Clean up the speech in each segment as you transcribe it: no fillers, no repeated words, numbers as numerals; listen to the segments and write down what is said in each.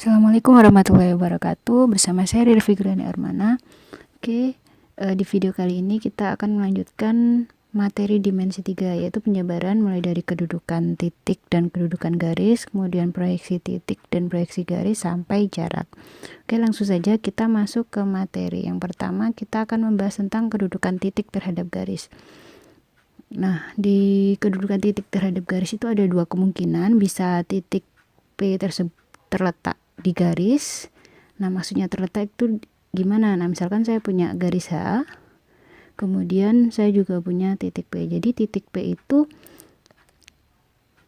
Assalamualaikum warahmatullahi wabarakatuh. Bersama saya Riri Figrani Armana. Di video kali ini kita akan melanjutkan materi dimensi 3, yaitu penjabaran mulai dari kedudukan titik dan kedudukan garis, kemudian proyeksi titik dan proyeksi garis sampai jarak. Langsung saja kita masuk ke materi. Yang pertama kita akan membahas tentang kedudukan titik terhadap garis. Nah, di kedudukan titik terhadap garis itu ada dua kemungkinan. Bisa titik P tersebut terletak di garis. Nah, maksudnya terletak itu gimana? Nah, misalkan saya punya garis H, kemudian saya juga punya titik P. Jadi titik P itu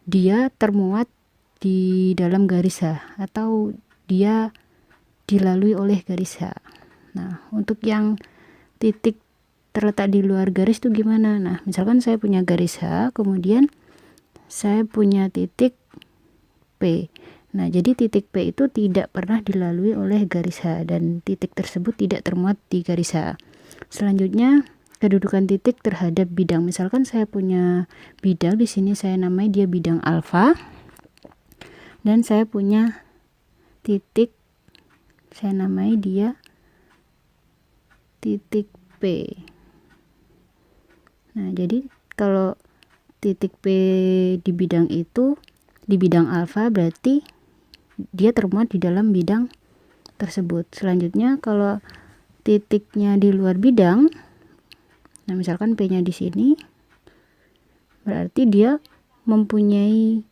dia termuat di dalam garis H atau dia dilalui oleh garis H. Nah, untuk yang titik terletak di luar garis itu gimana? Nah, misalkan saya punya garis H, kemudian saya punya titik P. Nah, jadi titik P itu tidak pernah dilalui oleh garis H dan titik tersebut tidak termuat di garis H. Selanjutnya, kedudukan titik terhadap bidang. Misalkan saya punya bidang, di sini saya namai dia bidang alfa. Dan saya punya titik, saya namai dia titik P. Nah, jadi kalau titik P di bidang itu, di bidang alfa, berarti dia termuat di dalam bidang tersebut. Selanjutnya kalau titiknya di luar bidang, nah misalkan P nya di sini, berarti dia mempunyai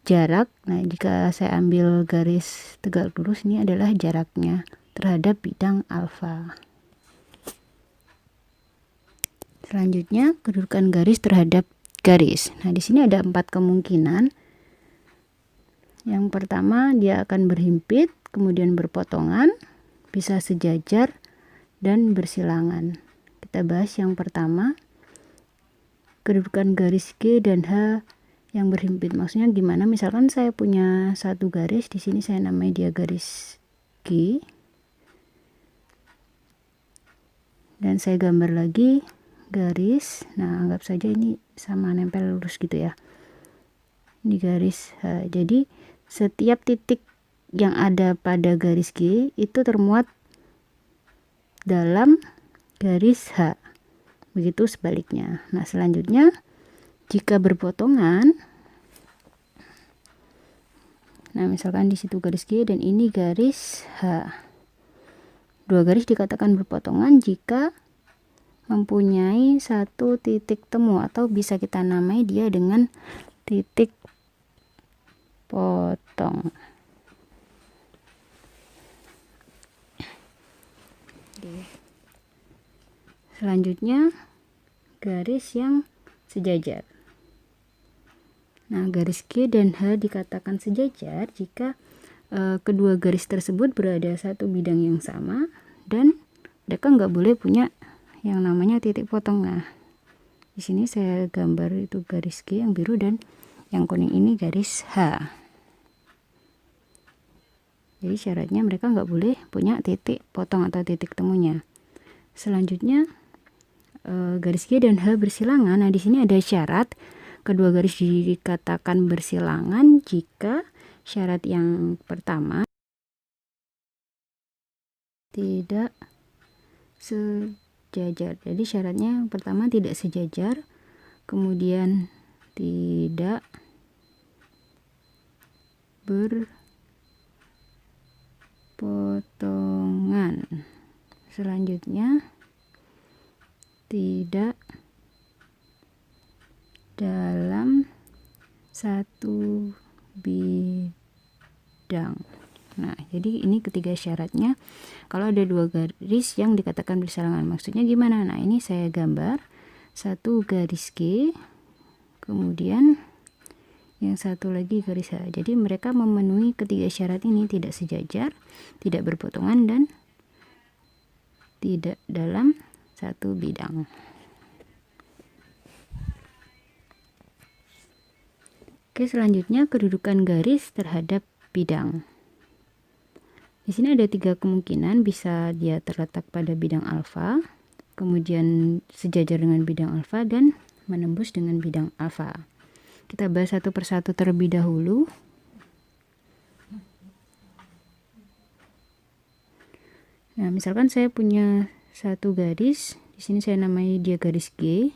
jarak. Nah, jika saya ambil garis tegak lurus, ini adalah jaraknya terhadap bidang alfa. Selanjutnya kedudukan garis terhadap garis. Nah, di sini ada 4 kemungkinan. Yang pertama, dia akan berhimpit, kemudian berpotongan, bisa sejajar, dan bersilangan. Kita bahas yang pertama, kedudukan garis G dan H yang berhimpit. Maksudnya gimana? Misalkan saya punya satu garis, di sini saya namai dia garis G, dan saya gambar lagi garis. Nah, anggap saja ini sama nempel lurus gitu ya. Ini garis H. Jadi setiap titik yang ada pada garis G itu termuat dalam garis H. Begitu sebaliknya. Nah, selanjutnya jika berpotongan, nah misalkan di situ garis G dan ini garis H. Dua garis dikatakan berpotongan jika mempunyai satu titik temu, atau bisa kita namai dia dengan titik potong. Selanjutnya garis yang sejajar. Nah, garis G dan H dikatakan sejajar jika kedua garis tersebut berada satu bidang yang sama dan mereka nggak boleh punya yang namanya titik potong. Nah, di sini saya gambar itu garis G yang biru dan yang kuning ini garis H. Jadi syaratnya mereka nggak boleh punya titik potong atau titik temunya. Selanjutnya garis G dan H bersilangan. Nah, di sini ada syarat kedua garis dikatakan bersilangan jika syarat yang pertama tidak sejajar. Jadi syaratnya yang pertama tidak sejajar, kemudian tidak berpotongan. Selanjutnya tidak dalam satu bidang. Nah, jadi ini ketiga syaratnya kalau ada dua garis yang dikatakan bersilangan. Maksudnya gimana? Nah, ini saya gambar satu garis G, kemudian yang satu lagi garis H. Jadi mereka memenuhi ketiga syarat ini, tidak sejajar, tidak berpotongan, dan tidak dalam satu bidang. Oke, selanjutnya kedudukan garis terhadap bidang. Di sini ada 3 kemungkinan. Bisa dia terletak pada bidang alfa, kemudian sejajar dengan bidang alfa, dan menembus dengan bidang alfa. Kita bahas satu persatu terlebih dahulu. Nah, misalkan saya punya satu garis, di sini saya namai dia garis G.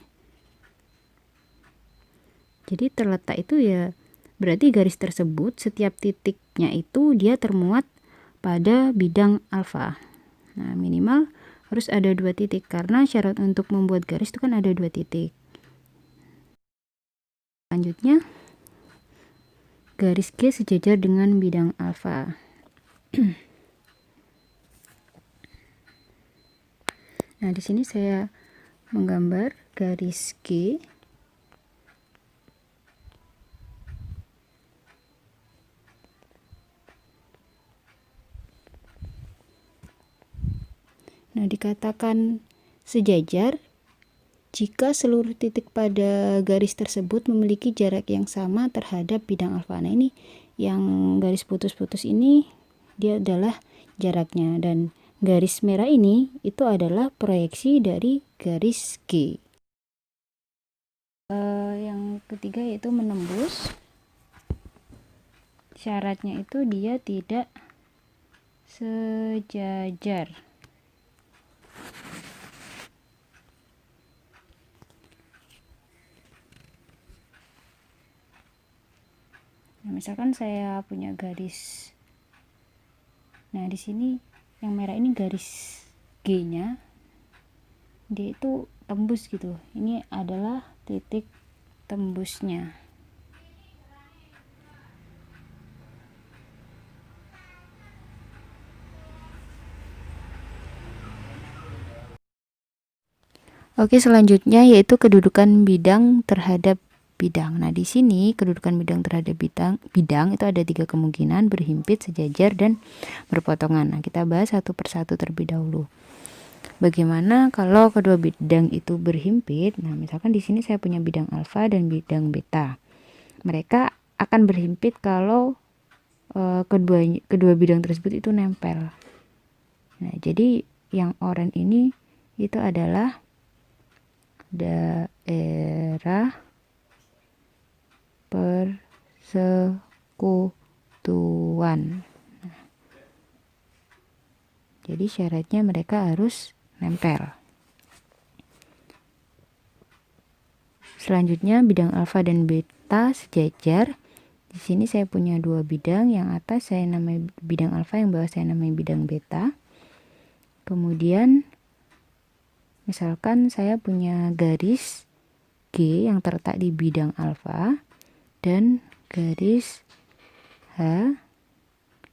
Jadi terletak itu ya berarti garis tersebut setiap titiknya itu dia termuat pada bidang alfa. Nah, minimal harus ada 2 titik karena syarat untuk membuat garis itu kan ada 2 titik. Selanjutnya garis G sejajar dengan bidang alfa. Nah, di sini saya menggambar garis G. Nah, dikatakan sejajar jika seluruh titik pada garis tersebut memiliki jarak yang sama terhadap bidang alfa. Nah, ini yang garis putus-putus ini dia adalah jaraknya, dan garis merah ini itu adalah proyeksi dari garis G. Yang ketiga yaitu menembus. Syaratnya itu dia tidak sejajar. Nah, misalkan saya punya garis. Nah, di sini yang merah ini garis G-nya. Dia itu tembus gitu. Ini adalah titik tembusnya. Oke, selanjutnya yaitu kedudukan bidang terhadap bidang. Nah, di sini kedudukan bidang terhadap bidang itu ada 3 kemungkinan: berhimpit, sejajar, dan berpotongan. Nah, kita bahas satu persatu terlebih dahulu. Bagaimana kalau kedua bidang itu berhimpit? Nah, misalkan di sini saya punya bidang alfa dan bidang beta. Mereka akan berhimpit kalau kedua bidang tersebut itu nempel. Nah, jadi yang oranye ini itu adalah daerah persekutuan. Nah, jadi syaratnya mereka harus nempel. Selanjutnya bidang alfa dan beta sejajar. Di sini saya punya 2 bidang, yang atas saya namai bidang alfa, yang bawah saya namai bidang beta. Kemudian misalkan saya punya garis G yang terletak di bidang alfa dan garis H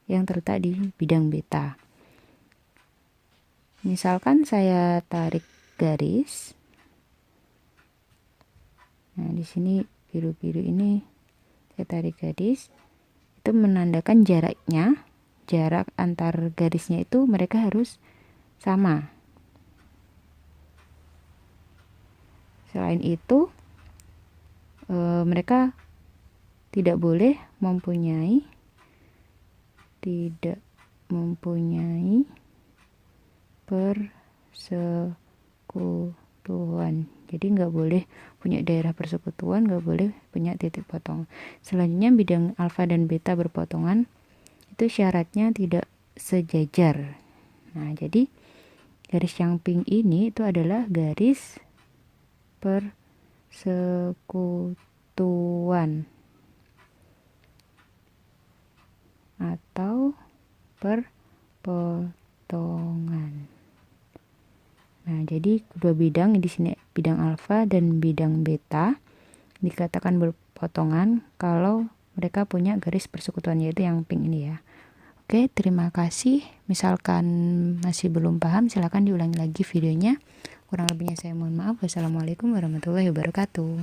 yang terletak di bidang beta. Misalkan saya tarik garis. Nah, di sini biru-biru ini saya tarik garis. Itu menandakan jaraknya, jarak antar garisnya itu mereka harus sama. Selain itu, mereka tidak mempunyai persekutuan. Jadi nggak boleh punya daerah persekutuan, nggak boleh punya titik potong. Selanjutnya bidang alfa dan beta berpotongan, itu syaratnya tidak sejajar. Nah, jadi garis yang pink ini itu adalah garis persekutuan atau perpotongan. Nah, jadi kedua bidang di sini, bidang alfa dan bidang beta, dikatakan berpotongan kalau mereka punya garis persekutuan, yaitu yang pink ini ya. Oke, terima kasih. Misalkan masih belum paham, silakan diulangi lagi videonya. Kurang lebihnya saya mohon maaf. Wassalamualaikum warahmatullahi wabarakatuh.